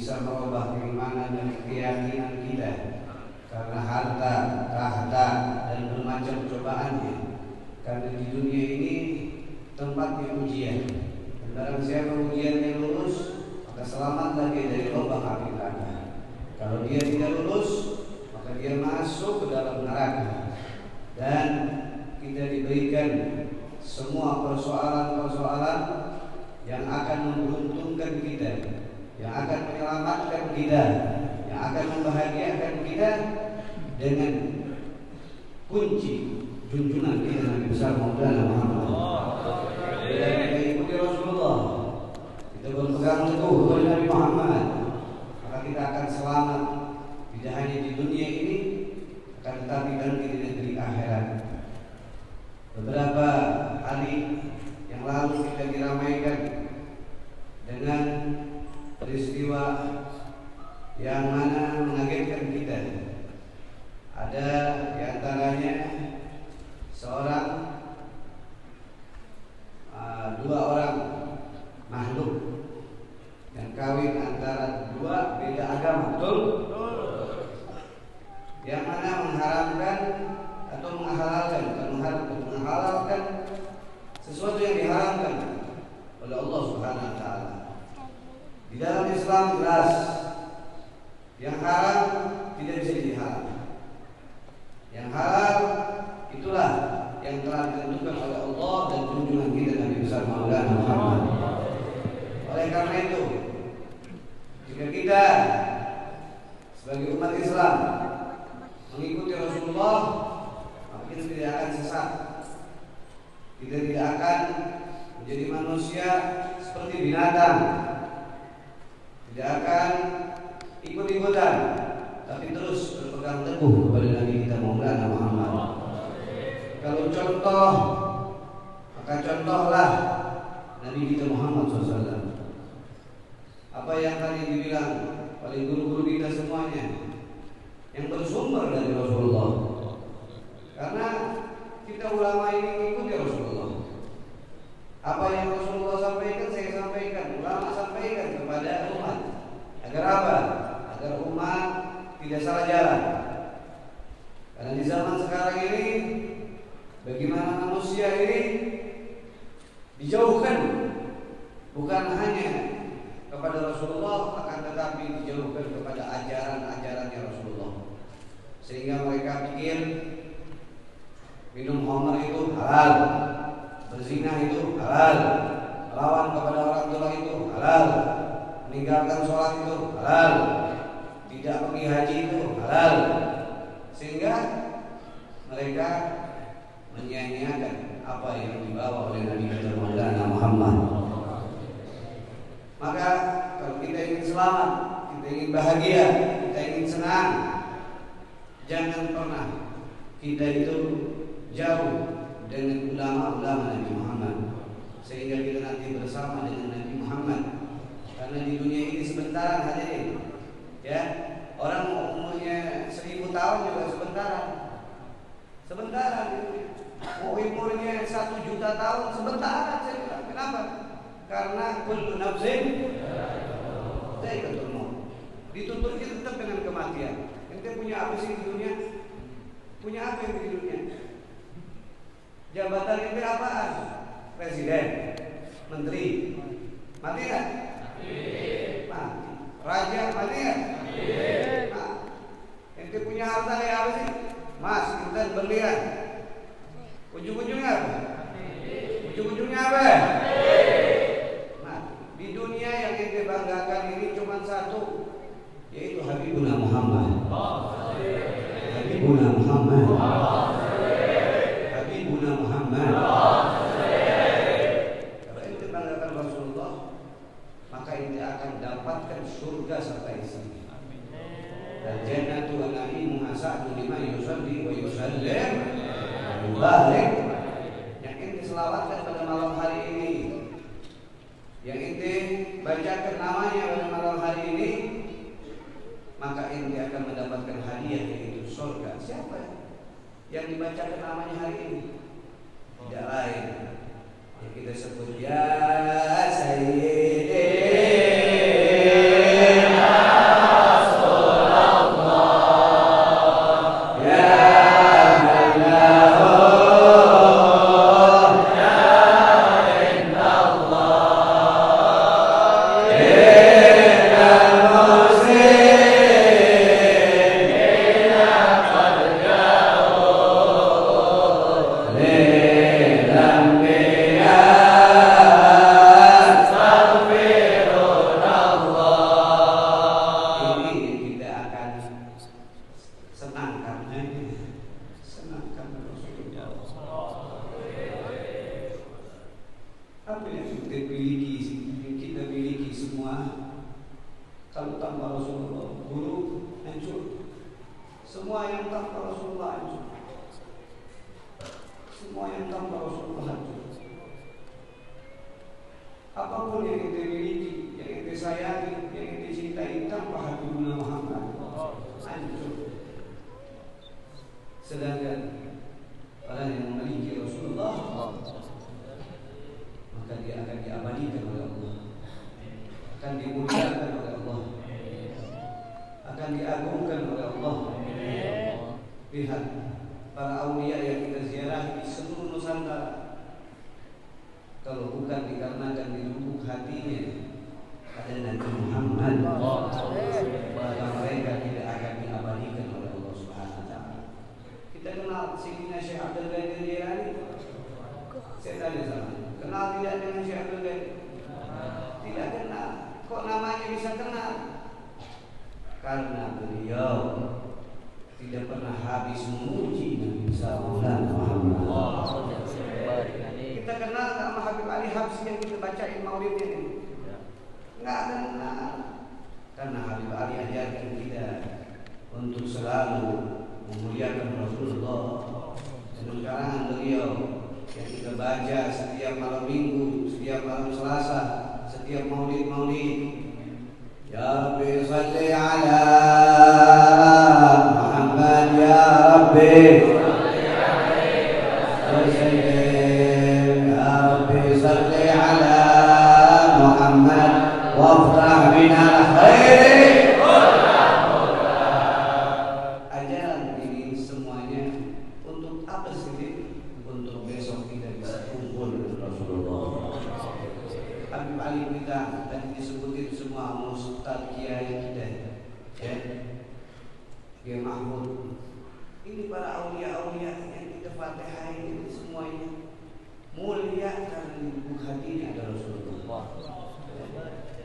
bisa merubah keimanan dan keyakinan kita karena harta, tahta, dan bermacam cobaannya. Karena di dunia ini tempatnya ujian. Dan barang siapa ujiannya lulus, maka selamatlah dia dari lubang api neraka. Kalau dia tidak lulus, maka dia masuk ke dalam neraka. Dan kita diberikan semua persoalan-persoalan yang akan memberuntungkan kita, yang akan menyelamatkan kita, yang akan membahagiakan kita dengan kunci junjungan kita Nabi besar Maulana Muhammad. Bila kita ikuti Rasulullah, kita berpegang teguh kepada Nabi Muhammad, maka kita akan selamat tidak hanya di dunia ini, akan tetapi nanti di negeri akhirat. Beberapa hari yang lalu kita diramaikan dengan peristiwa yang mana mengagetkan kita. Ada di antaranya dua orang makhluk yang kawin antara dua beda agama, betul? Yang mana mengharamkan atau menghalalkan sesuatu yang diharamkan oleh Allah Subhanahu wa taala. Di dalam Islam jelas yang haram tidak bisa jadi halal. Yang halal itulah yang telah ditentukan oleh Allah dan junjungan kita Nabi besar Maulana Muhammad. Oleh karena itu, jika kita sebagai umat Islam mengikuti Rasulullah, maka kita tidak akan sesat. Kita tidak akan menjadi manusia seperti binatang. Tidak akan ikut-ikutan, tapi terus berpegang teguh kepada Nabi kita Maulana Muhammad. Kalau contoh, maka contohlah Nabi kita Muhammad SAW. Apa yang tadi dibilang oleh guru-guru kita semuanya, yang bersumber dari Rasulullah. Karena kita ulama ini mengikuti Rasulullah. Apa yang Rasulullah sampaikan, saya sampaikan, ulama sampaikan kepada umat. Agar apa? Agar umat tidak salah jalan. Karena di zaman sekarang ini, bagaimana manusia ini dijauhkan bukan hanya kepada Rasulullah, akan tetapi dijauhkan kepada ajaran-ajarannya Rasulullah. Sehingga mereka pikir minum khamr itu halal, berzina itu halal, melawan kepada orang tua itu halal, meninggalkan sholat itu halal, tidak pergi haji itu halal. Sehingga mereka menyia-nyiakan apa yang dibawa oleh Nabi kita Maulana Muhammad. Maka kalau kita ingin selamat, kita ingin bahagia, kita ingin senang, jangan pernah kita itu jauh dengan ulama-ulama Nabi Muhammad, sehingga kita nanti bersama dengan Nabi Muhammad. Karena di dunia ini sebentar hadirin, ya, orang umurnya 1000 tahun juga sebentar, mau umurnya 1 juta tahun sebentar. Saya bilang, kenapa? Karena kullu nafsin dha'iqatul maut. Dituntutnya tetap dengan kematian. Ente punya apa sih di dunia? Punya apa yang di dunia? Jabatan ente apaan? Presiden, menteri, mati kan? Mati. Raja mati kan? Ente punya harta kayak apa sih? Mas, intan, berlian. Ujung-ujungnya apa? Ujung-ujungnya apa? Nah, di dunia yang ente banggakan ini cuma satu, yaitu Habibuna Muhammad. Habibuna Muhammad. Habibuna Muhammad. Kalau ente banggakan Rasulullah, maka ente akan dapatkan surga serta isinya. Dan jannatu wa na'imuha sa'du lima yusalli wa yusallim mubarak. Yang ente selawatkan pada malam hari ini, yang ente bacakan namanya pada malam hari ini, maka ente akan mendapatkan hadiah, yaitu surga. Siapa yang dibacakan namanya hari ini? Tidak lain yang kita sebut ya Sayyidina Kalau tanpa Rasulullah buruk, hancur. Semua yang tanpa Rasulullah hancur. Semua yang tanpa Rasulullah hancur. Apapun yang kita miliki, yang kita sayangi, yang kita cintai tanpa Habibullah Muhammad hancur. Sedangkan orang yang memiliki Rasulullah, maka dia akan diabadikan oleh Allah, akan dimuliakan oleh Allah, akan diagungkan oleh Allah. Lihat para aulia yang kita ziarah di seluruh Nusantara, kalau bukan dikarenakan di lubuk hatinya ada Nabi Muhammad, maka mereka tidak akan diabadikan oleh Allah Subhanahu wa taala. Kita kenal Sayyidina Syekh Abdul Qadir Jailani? Saya tanya sama, kenal tidak dengan Syekh Abdul Qadir? Tidak kenal. Kok namanya bisa kenal? Karena beliau tidak pernah habis memuji Nabi Sallallahu Muhammad. Kita kenal sama Habib Ali Habsyi yang kita bacain maulid ini? Enggak kenal. Karena Habib Ali ajarkan kita untuk selalu memuliakan Rasulullah. Dan karangan beliau yang kita baca setiap malam Minggu, setiap malam Selasa, setiap maulid. Ya Rabbi salli ala Muhammad, ya Rabbi salli ala Muhammad wafrah minal khairi. Ajaran ini semuanya untuk apa sih? Untuk besok kita bisa kumpul dengan Rasulullah. Habib Ali kita tadi disebutin semua Ustaz Kiai kita, ya, Kiai Mahmud. Ini para aulia-aulia yang kita Fatihah ini semuanya mulia karena di lubuk hatinya ada Rasulullah.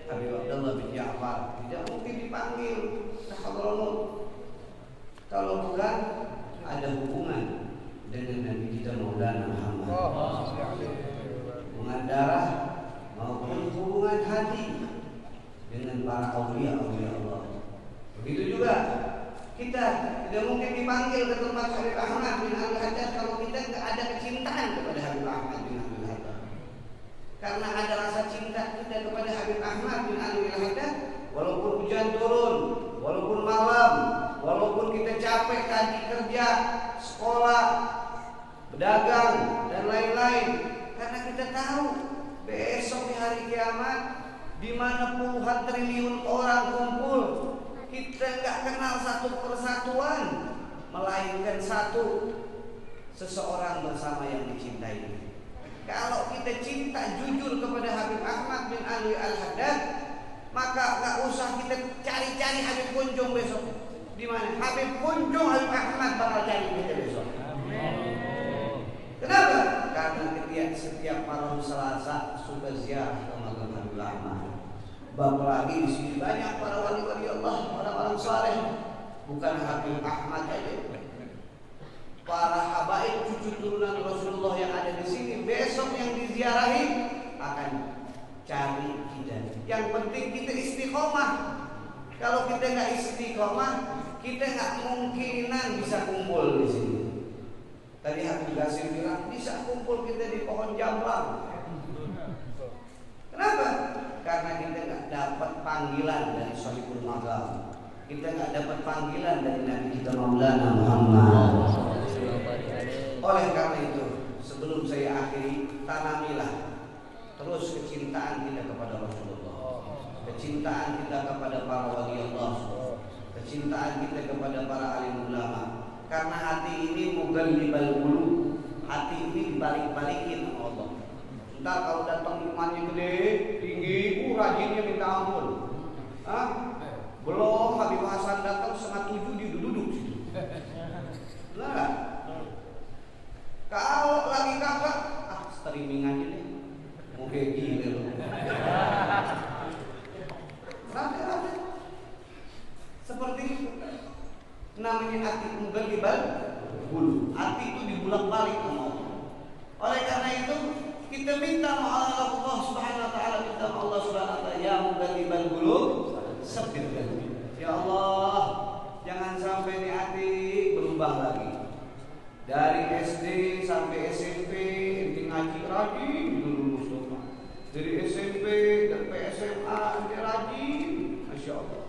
Habib Abdullah bin Ja'far tidak mungkin dipanggil ke Hadramut kalau bukan ada hubungan dengan Nabi kita Maulana Muhammad. Hubungan darah maupun hubungan hati dengan para aulia-aulia Allah. Begitu juga kita tidak mungkin dipanggil ke tempat Habib Ahmad bin Al-Haddad kalau kita tidak ada kecintaan kepada Habib Ahmad bin Al-Haddad. Karena ada rasa cinta kita kepada Habib Ahmad bin Al-Haddad, walaupun hujan turun, walaupun malam, walaupun kita capek tadi kerja, sekolah, berdagang dan lain-lain, karena kita tahu besok di hari kiamat di mana puluhan triliun orang kumpul, kita nggak kenal satu persatuan, melainkan satu seseorang bersama yang dicintai. Kalau kita cinta jujur kepada Habib Ahmad bin Ali Al-Haddad, maka nggak usah kita cari-cari Habib Kunjung besok. Di mana? Habib Kunjung, Habib Ahmad bakal cari kita besok. Kenapa? Karena setiap malam Selasa sudah ziarah ke makam Habib Ahmad. Apalagi di sini banyak para wali-wali Allah, orang-orang saleh. Bukan Habib Ahmad aja. Para habaib cucu turunan Rasulullah yang ada di sini besok yang diziarahi akan cari kita. Yang penting kita istiqomah. Kalau kita nggak istiqomah, kita nggak mungkinan bisa kumpul di sini. Tadi Habib Qasim bilang bisa kumpul kita di pohon jamblang. Kenapa? Karena kita nggak dapat panggilan dari Sahibul Maqam. Kita nggak dapat panggilan dari Nabi kita Maulana Muhammad. Oleh karena itu, sebelum saya akhiri, tanamilah terus kecintaan kita kepada Rasulullah, kecintaan kita kepada para wali Allah, kecintaan kita kepada para alim ulama. Karena hati ini mughallibal qulub, hati ini dibalik-balikin sama Allah. Entar kalau datang imannya gede, tinggi, rajinnya minta ampun. Belum Habib Hasan datang 6:30 dia duduk situ. Nah, kalau lagi kakak, streaming aja deh. Mau kayak gini loh. Rata-rata seperti itu. Namanya hati mughallibal qulub. Hati itu dibulak-balik sama Allah. Oleh karena itu kita minta Allah Subhanahu wa taala, minta Allah Subhanahu wa taala, ya mughallibal qulub nyesep gitu kan. Ya Allah, jangan sampai nih hati berubah lagi. Dari SD sampai SMP inti ngaji rajin dulu Mustafa. Dari SMP sampai SMA dia rajin, masya Allah.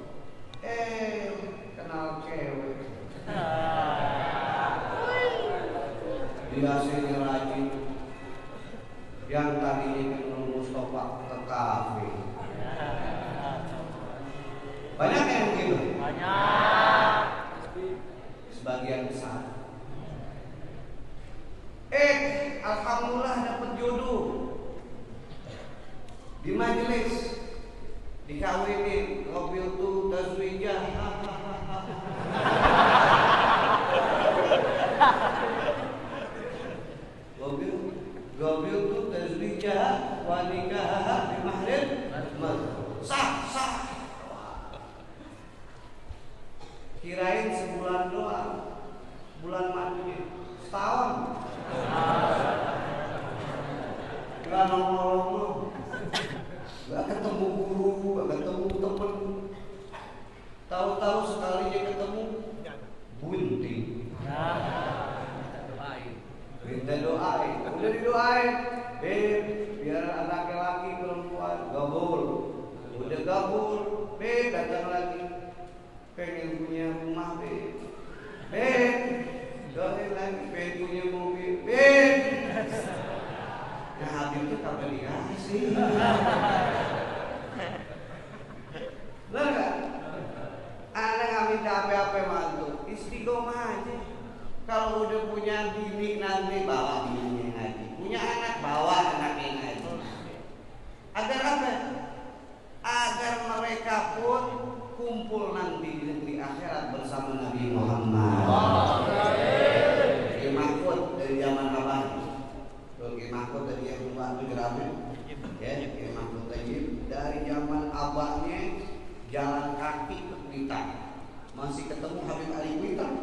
Kenal cewek. Biasanya rajin. Yang tadinya kenal Mustafa ke kafe. Banyak yang begitu? Banyak. Sebagian besar. Alhamdulillah dapat jodoh di majelis, dikawinin, ngobrol tuh tazwijah. Ngobrol tuh tazwijah, wanikah di mahrib, sah. Kirain sebulan doang, bulan madunya setahun. Gak nongol, gak ketemu guru, gak ketemu temen. Tahu-tahu sekalinya ketemu bunting. Minta doain, udah didoain. Biar anak laki perempuan gabul. Udah gabul, datang lagi. Pengen punya rumah, doain lagi, pengen punya mobil, Nah Habib itu kapan dikasih? Benar gak? Anak gak minta apa-apa mantu, istiqomah aja. Kalau udah punya bini nanti bawa bininya ngaji, punya anak bawa anaknya ngaji. Agar apa? Agar mereka pun kumpul nanti di negeri akhirat bersama Nabi Muhammad. Mahfud dari zaman abah. Mahfud dari yang Mbak Jeramin, ya, Mahfud Tayyib dari zaman abahnya jalan kaki ke Kuitang, masih ketemu Habib Ali Kuitang,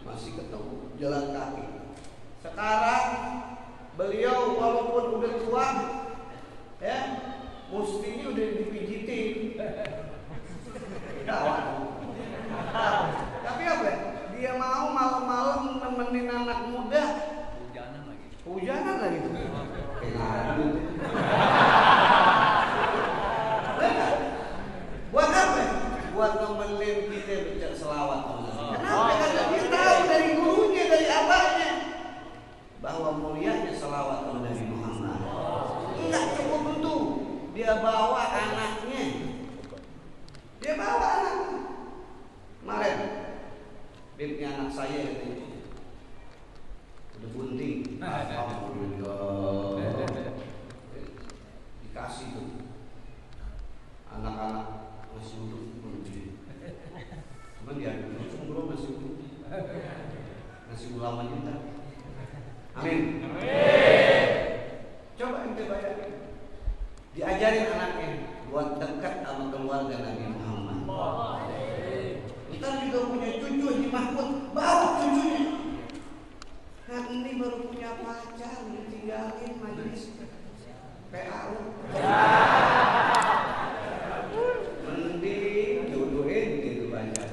masih ketemu jalan kaki. Sekarang beliau walaupun udah tua, ya, mustinya udah dipijitin. Tapi apa? Dia mau malam-malam nemenin anak muda. Hujanan lagi tuh. Buat apa? Buat nemenin kita baca selawat. Kenapa? Karena dia tahu dari gurunya, dari abahnya, bahwa mulianya selawat Nabi Muhammad. Enggak cukup itu. Dia bawa anaknya. Kemarin bibnya anak saya itu udah bunting. Alhamdulillah. Dikasih tuh anak-anak masih utuh bunting. Cuma dia belum masih utuh. Masih ulama kita. Amin. Coba ente bayangin. Diajarin anaknya buat dekat sama keluarga Nabi Muhammad. Kita juga punya cucu Haji Mahfud, bawa cucunya. Kan ini baru punya pacar, ditinggalin majelis PAU. Mending jodohin gitu baca.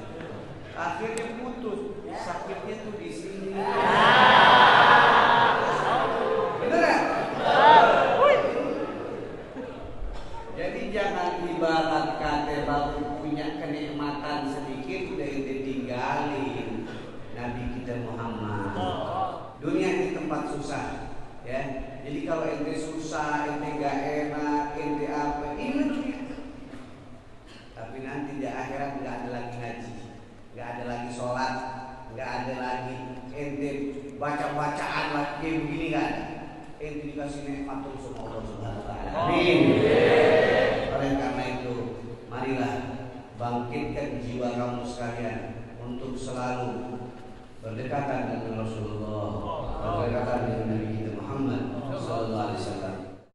Akhirnya putus, sakitnya tuh di sini. Bener ya? Jadi jangan ibarat kata baru punya kenikmatan sedikit udah ditinggalin Nabi kita Muhammad. Dunia ini tempat susah, ya. Jadi kalau ente susah, ente gak enak, ente apa, ini dunia. Tapi nanti di akhirat gak ada lagi ngaji, gak ada lagi sholat, gak ada lagi ente baca-bacaan lagi begini kan. Ente dikasih nikmat terus sama Allah Subhanahu wa taala. Amin. Oleh karena itu, marilah bangkitkan jiwa kamu sekalian untuk selalu berdekatan dengan Rasulullah, berdekatan dengan Nabi kita Muhammad sallallahu alaihi wasallam.